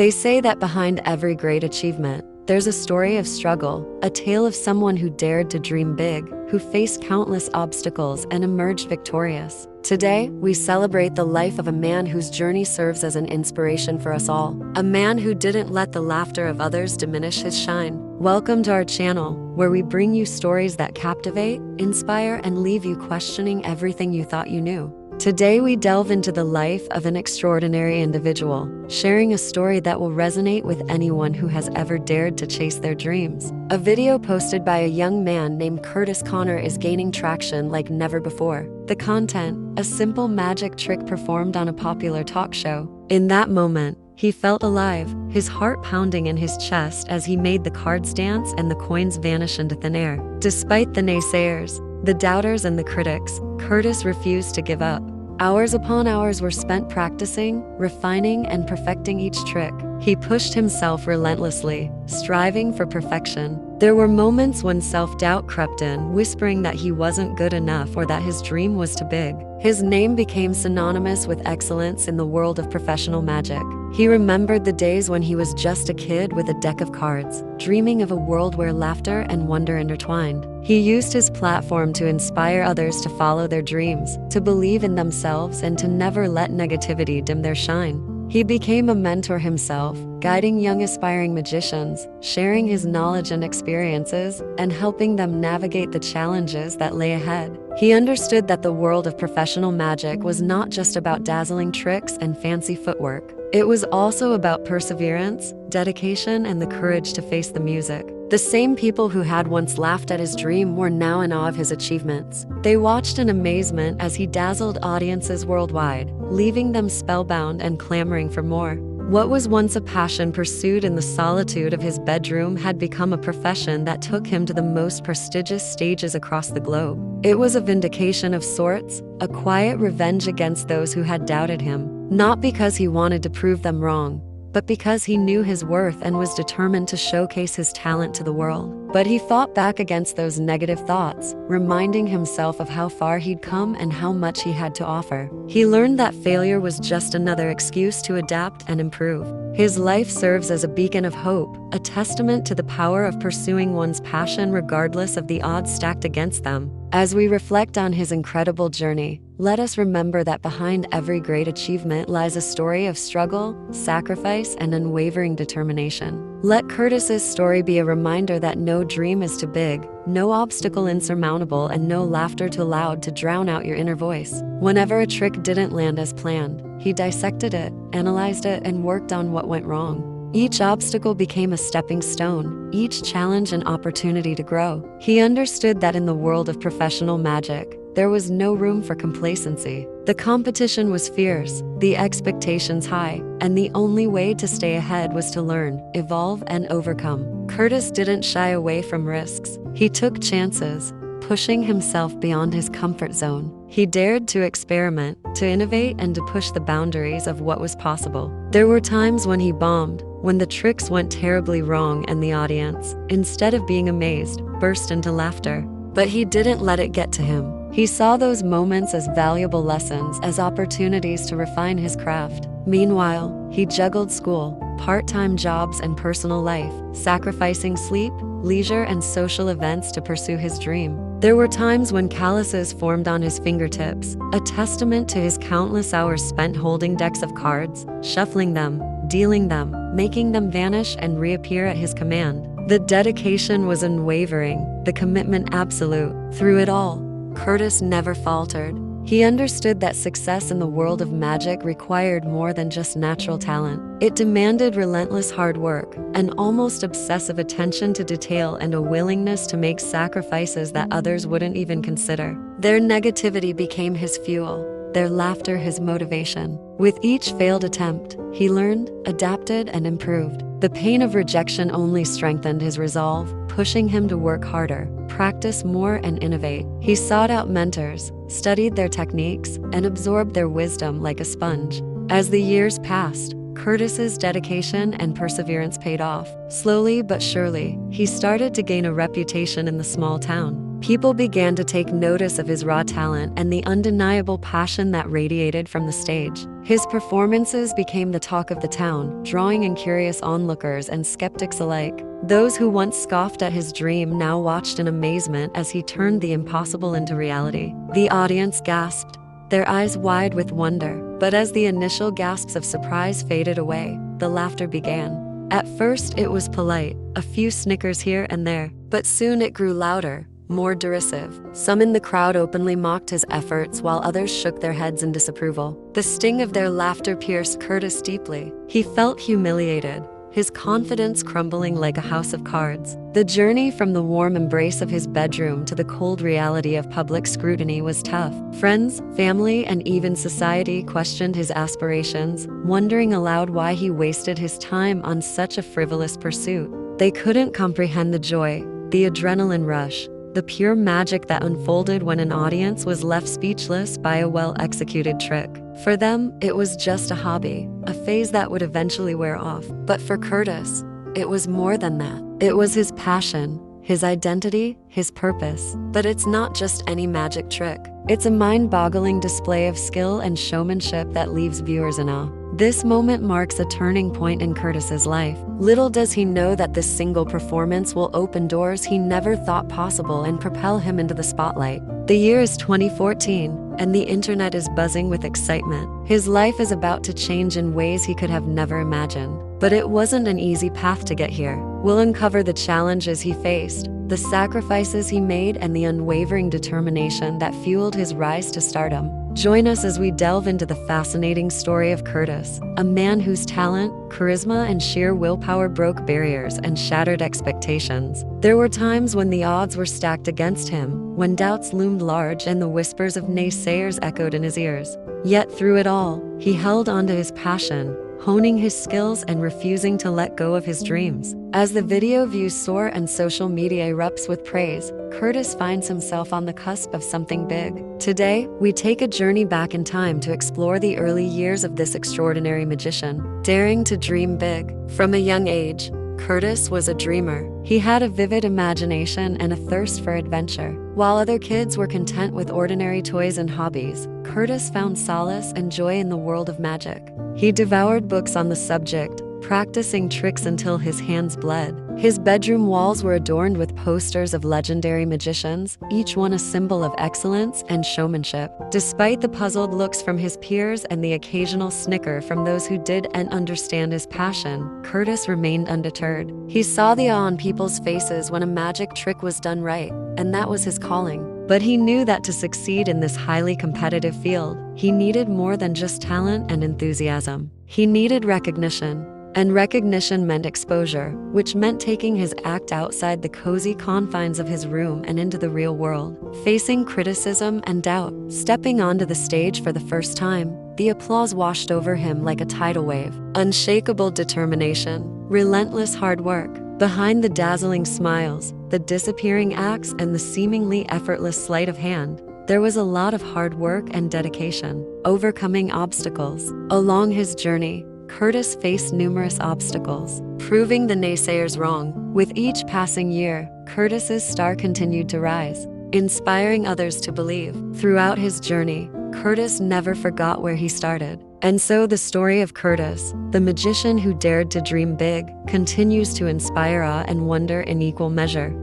They say that behind every great achievement, there's a story of struggle, a tale of someone who dared to dream big, who faced countless obstacles and emerged victorious. Today, we celebrate the life of a man whose journey serves as an inspiration for us all. A man who didn't let the laughter of others diminish his shine. Welcome to our channel, where we bring you stories that captivate, inspire, and leave you questioning everything you thought you knew. Today, we delve into the life of an extraordinary individual, sharing a story that will resonate with anyone who has ever dared to chase their dreams. A video posted by a young man named Curtis Connor is gaining traction like never before. The content, a simple magic trick performed on a popular talk show. In that moment, he felt alive, his heart pounding in his chest as he made the cards dance and the coins vanish into thin air. Despite the naysayers, the doubters, and the critics, Curtis refused to give up. Hours upon hours were spent practicing, refining, and perfecting each trick. He pushed himself relentlessly, striving for perfection. There were moments when self-doubt crept in, whispering that he wasn't good enough or that his dream was too big. His name became synonymous with excellence in the world of professional magic. He remembered the days when he was just a kid with a deck of cards, dreaming of a world where laughter and wonder intertwined. He used his platform to inspire others to follow their dreams, to believe in themselves, and to never let negativity dim their shine. He became a mentor himself, guiding young aspiring magicians, sharing his knowledge and experiences, and helping them navigate the challenges that lay ahead. He understood that the world of professional magic was not just about dazzling tricks and fancy footwork. It was also about perseverance, dedication, and the courage to face the music. The same people who had once laughed at his dream were now in awe of his achievements. They watched in amazement as he dazzled audiences worldwide, leaving them spellbound and clamoring for more. What was once a passion pursued in the solitude of his bedroom had become a profession that took him to the most prestigious stages across the globe. It was a vindication of sorts, a quiet revenge against those who had doubted him, not because he wanted to prove them wrong, but because he knew his worth and was determined to showcase his talent to the world. But he fought back against those negative thoughts, reminding himself of how far he'd come and how much he had to offer. He learned that failure was just another excuse to adapt and improve. His life serves as a beacon of hope, a testament to the power of pursuing one's passion regardless of the odds stacked against them. As we reflect on his incredible journey, let us remember that behind every great achievement lies a story of struggle, sacrifice, and unwavering determination. Let Curtis's story be a reminder that no dream is too big, no obstacle insurmountable, and no laughter too loud to drown out your inner voice. Whenever a trick didn't land as planned, he dissected it, analyzed it, and worked on what went wrong. Each obstacle became a stepping stone, each challenge an opportunity to grow. He understood that in the world of professional magic, there was no room for complacency. The competition was fierce, the expectations high, and the only way to stay ahead was to learn, evolve, and overcome. Curtis didn't shy away from risks. He took chances, pushing himself beyond his comfort zone. He dared to experiment, to innovate, and to push the boundaries of what was possible. There were times when he bombed, when the tricks went terribly wrong and the audience, instead of being amazed, burst into laughter. But he didn't let it get to him. He saw those moments as valuable lessons, as opportunities to refine his craft. Meanwhile, he juggled school, part-time jobs, and personal life, sacrificing sleep, leisure, and social events to pursue his dream. There were times when calluses formed on his fingertips, a testament to his countless hours spent holding decks of cards, shuffling them, dealing them, making them vanish and reappear at his command. The dedication was unwavering, the commitment absolute. Through it all, Curtis never faltered. He understood that success in the world of magic required more than just natural talent. It demanded relentless hard work, an almost obsessive attention to detail, and a willingness to make sacrifices that others wouldn't even consider. Their negativity became his fuel, their laughter his motivation. With each failed attempt, he learned, adapted, and improved. The pain of rejection only strengthened his resolve, pushing him to work harder, practice more, and innovate. He sought out mentors, studied their techniques, and absorbed their wisdom like a sponge. As the years passed, Curtis's dedication and perseverance paid off. Slowly but surely, he started to gain a reputation in the small town. People began to take notice of his raw talent and the undeniable passion that radiated from the stage. His performances became the talk of the town, drawing in curious onlookers and skeptics alike. Those who once scoffed at his dream now watched in amazement as he turned the impossible into reality. The audience gasped, their eyes wide with wonder. But as the initial gasps of surprise faded away, the laughter began. At first, it was polite, a few snickers here and there, but soon it grew louder, more derisive. Some in the crowd openly mocked his efforts while others shook their heads in disapproval. The sting of their laughter pierced Curtis deeply. He felt humiliated, his confidence crumbling like a house of cards. The journey from the warm embrace of his bedroom to the cold reality of public scrutiny was tough. Friends, family, and even society questioned his aspirations, wondering aloud why he wasted his time on such a frivolous pursuit. They couldn't comprehend the joy, the adrenaline rush, the pure magic that unfolded when an audience was left speechless by a well-executed trick. For them, it was just a hobby, a phase that would eventually wear off. But for Curtis, it was more than that. It was his passion, his identity, his purpose. But it's not just any magic trick. It's a mind-boggling display of skill and showmanship that leaves viewers in awe. This moment marks a turning point in Curtis's life. Little does he know that this single performance will open doors he never thought possible and propel him into the spotlight. The year is 2014, and the internet is buzzing with excitement. His life is about to change in ways he could have never imagined. But it wasn't an easy path to get here. We'll uncover the challenges he faced, the sacrifices he made, and the unwavering determination that fueled his rise to stardom. Join us as we delve into the fascinating story of Curtis, a man whose talent, charisma, and sheer willpower broke barriers and shattered expectations. There were times when the odds were stacked against him, when doubts loomed large and the whispers of naysayers echoed in his ears. Yet through it all, he held onto his passion, honing his skills and refusing to let go of his dreams. As the video views soar and social media erupts with praise, Curtis finds himself on the cusp of something big. Today, we take a journey back in time to explore the early years of this extraordinary magician, daring to dream big. From a young age, Curtis was a dreamer. He had a vivid imagination and a thirst for adventure. While other kids were content with ordinary toys and hobbies, Curtis found solace and joy in the world of magic. He devoured books on the subject, practicing tricks until his hands bled. His bedroom walls were adorned with posters of legendary magicians, each one a symbol of excellence and showmanship. Despite the puzzled looks from his peers and the occasional snicker from those who didn't understand his passion, Curtis remained undeterred. He saw the awe on people's faces when a magic trick was done right, and that was his calling. But he knew that to succeed in this highly competitive field, he needed more than just talent and enthusiasm. He needed recognition. And recognition meant exposure, which meant taking his act outside the cozy confines of his room and into the real world. Facing criticism and doubt, stepping onto the stage for the first time, the applause washed over him like a tidal wave. Unshakable determination, relentless hard work. Behind the dazzling smiles, the disappearing acts, and the seemingly effortless sleight of hand, there was a lot of hard work and dedication. Overcoming obstacles. Along his journey, Curtis faced numerous obstacles, proving the naysayers wrong. With each passing year, Curtis's star continued to rise, inspiring others to believe. Throughout his journey, Curtis never forgot where he started. And so the story of Curtis, the magician who dared to dream big, continues to inspire awe and wonder in equal measure.